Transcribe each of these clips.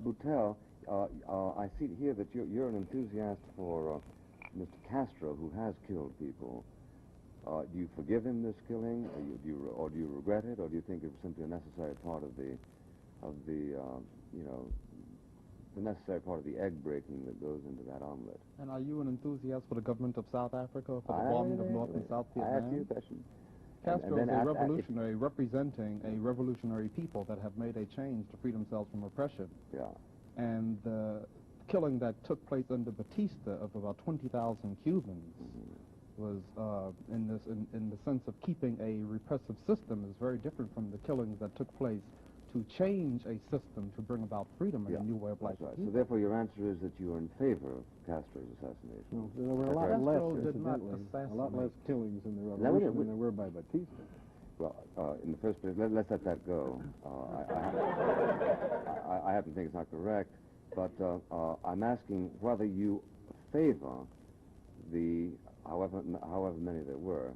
Boutel, I see here that you're an enthusiast for Mr. Castro, who has killed people. Do you forgive him this killing, or do you regret it, or do you think it was simply a necessary part of the necessary part of the egg breaking that goes into that omelet? And are you an enthusiast for the government of South Africa, for the bombing of North and South Vietnam? I ask you a question. Castro is a revolutionary representing a revolutionary people that have made a change to free themselves from oppression. Yeah. And the killing that took place under Batista of about 20,000 Cubans was, in the sense of keeping a repressive system, is very different from the killings that took place to change a system to bring about freedom and a new way of life. Right. So therefore your answer is that you are in favor of Castro's assassination. No, there were a lot less killings in the revolution than there were by Batista. Well, in the first place, let's let that go. I happen to think it's not correct, but I'm asking whether you favor the, however many there were,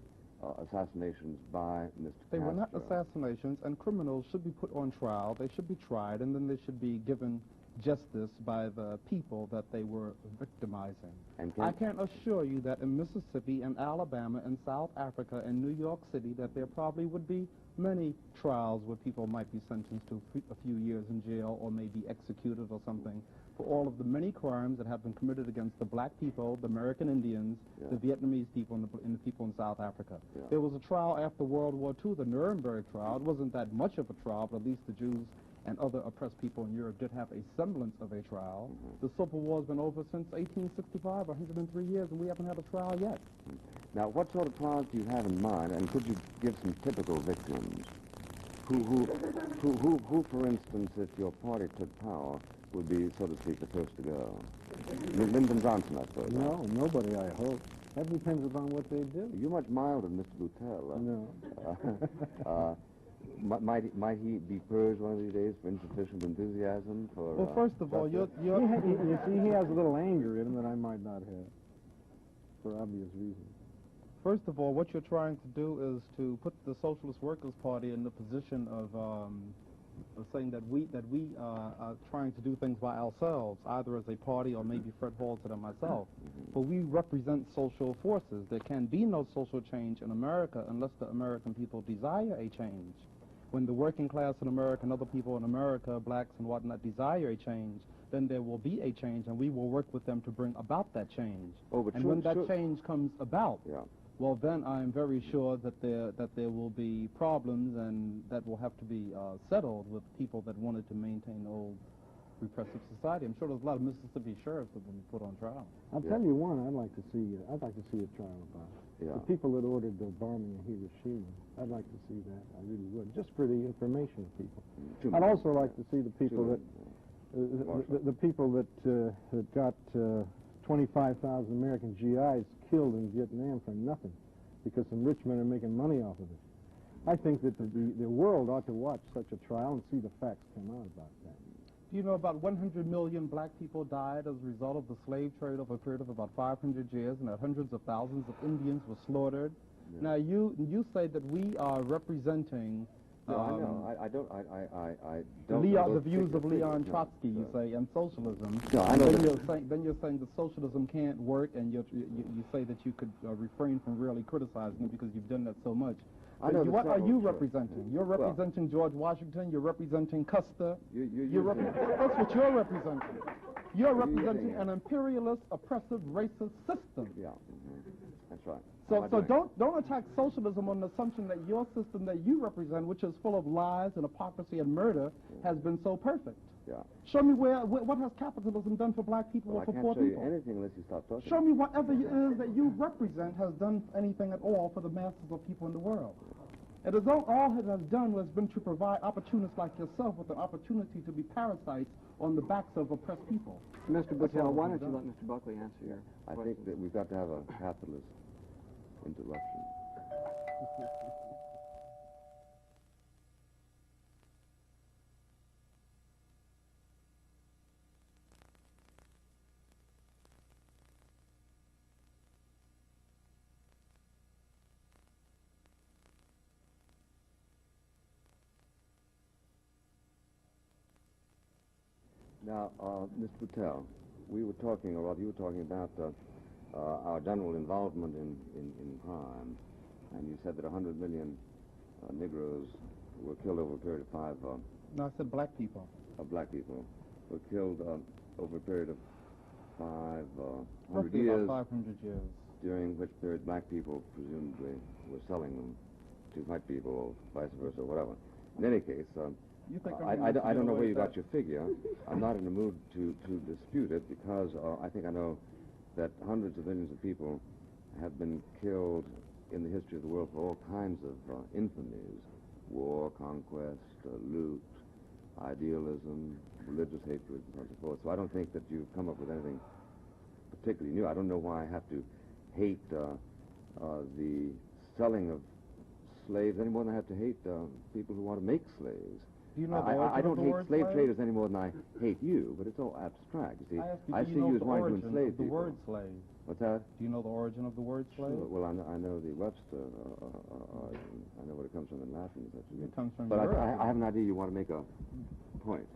assassinations by Mr. Castro. They were not assassinations, and criminals should be put on trial. They should be tried, and then they should be given justice by the people that they were victimizing. I can assure you that in Mississippi and Alabama and South Africa and New York City that there probably would be many trials where people might be sentenced to a few years in jail or may be executed or something for all of the many crimes that have been committed against the black people, the American Indians, the Vietnamese people, and the people in South Africa. There was a trial after World War II, the Nuremberg trial. It wasn't that much of a trial, but at least the Jews and other oppressed people in Europe did have a semblance of a trial. The Civil War's been over since 1865, 103 years, and we haven't had a trial yet. Now, what sort of trials do you have in mind, and could you give some typical victims? Who, for instance, if your party took power, would be, so to speak, the first to go? Lyndon Johnson, I suppose. No, nobody, I hope. That depends upon what they do. You're much milder than Mr. Boutel. No. Might he be purged one of these days for insufficient enthusiasm? Well, first of all, you see, he has a little anger in him that I might not have, for obvious reasons. First of all, what you're trying to do is to put the Socialist Workers' Party in the position of saying that we are trying to do things by ourselves, either as a party or maybe Fred Halsted and myself. But we represent social forces. There can be no social change in America unless the American people desire a change. When the working class in America and other people in America, blacks and whatnot, desire a change, then there will be a change, and we will work with them to bring about that change. And when that change comes about, well, then I'm very sure that there will be problems, and that will have to be settled with people that wanted to maintain the old repressive society. I'm sure there's a lot of Mississippi sheriffs that will be put on trial. I'll tell you one I'd like to see a trial about. The people that ordered the bombing of Hiroshima. I'd like to see that. I really would, just for the information of people. I'd also like to see the people that the people that got 25,000 American GIs killed in Vietnam for nothing, because some rich men are making money off of it. I think that the world ought to watch such a trial and see the facts come out about that. Do you know about 100 million black people died as a result of the slave trade over a period of about 500 years, and that hundreds of thousands of Indians were slaughtered? Now, you say that we are representing I don't. The views of Leon Trotsky, you say, and socialism. No, I know. Then you're saying that socialism can't work, and you say that you could refrain from really criticizing it because you've done that so much. What are you representing? You're representing George Washington. You're representing Custer. That's what you're representing. You're representing an imperialist, oppressive, racist system. Yeah, that's right. So don't attack socialism on the assumption that your system that you represent, which is full of lies and hypocrisy and murder, has been so perfect. Yeah. Show me what has capitalism done for black people or for poor people. I can't show you anything unless you stop talking. Show me whatever it is that you represent has done anything at all for the masses of people in the world. It is all it has done has been to provide opportunists like yourself with an opportunity to be parasites on the backs of oppressed people. Mr. Boutel, why don't you let Mr. Buckley answer your question? I think that we've got to have a capitalist interruption. Now, Mr. Patel, we were talking, or rather you were talking about our general involvement in crime, and you said that 100 million Negroes were killed over a period of No, I said black people. Black people were killed over a period of 500 Roughly years. about 500 years. During which period black people presumably were selling them to white people, or vice versa, or whatever. In any case, You think I don't know where you got your figure. I'm not in the mood to dispute it because I think I know that hundreds of millions of people have been killed in the history of the world for all kinds of infamies: war, conquest, loot, idealism, religious hatred, and so forth. So I don't think that you've come up with anything particularly new. I don't know why I have to hate the selling of slaves any more than I have to hate people who want to make slaves. Do you know I don't hate slave slave? traders any more than I hate you, but it's all abstract. You see, I see you as wanting to enslave the people. word slave. What's that? Do you know the origin of the word slave? Sure. Well, I know the Webster. I know what it comes from in Latin. It comes from But Europe. I have an idea you want to make a point.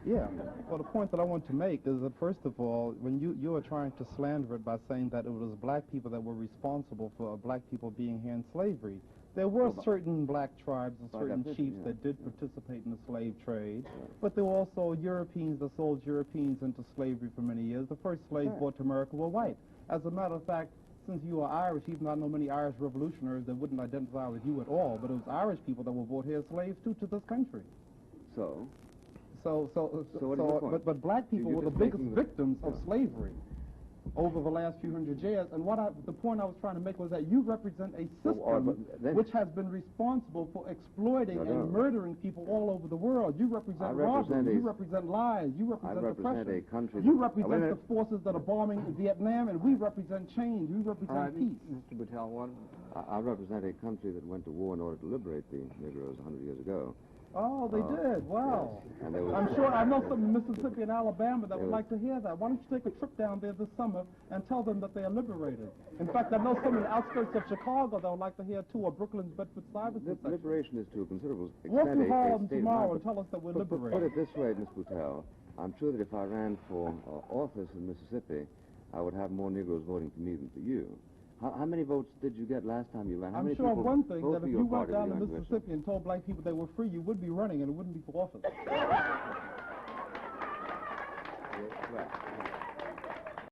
Yeah. Well, the point that I want to make is that, first of all, when you are trying to slander it by saying that it was black people that were responsible for black people being here in slavery, there were certain black tribes and certain chiefs that did participate in the slave trade, but there were also Europeans that sold Europeans into slavery for many years. The first slaves brought to America were white. As a matter of fact, since you are Irish, even though I know many Irish revolutionaries that wouldn't identify with you at all, but it was Irish people that were brought here as slaves too to this country. So But black people were the biggest victims of slavery over the last few hundred years. And the point I was trying to make was that you represent a system which has been responsible for exploiting and murdering people all over the world. You represent robbery, you represent lies, you represent oppression. You represent the forces that are bombing Vietnam, and we represent change, we represent peace. Mr. Patel, what? I represent a country that went to war in order to liberate the Negroes 100 years ago. Oh, they did. Wow. Yes. And I'm sure I know some in Mississippi and Alabama that would like to hear that. Why don't you take a trip down there this summer and tell them that they are liberated? In fact, I know some in the outskirts of Chicago that would like to hear too, or Brooklyn's Bedford-Stuyvesant section. Liberation is to a considerable extent Walk through Harlem state tomorrow of and tell us that we're liberated. Put it this way, Miss Boutel, I'm sure that if I ran for office in Mississippi, I would have more Negroes voting for me than for you. How many votes did you get last time you ran? I'm sure of one thing, that if you went down to Mississippi and told black people they were free, you would be running and it wouldn't be for office. Yes, right.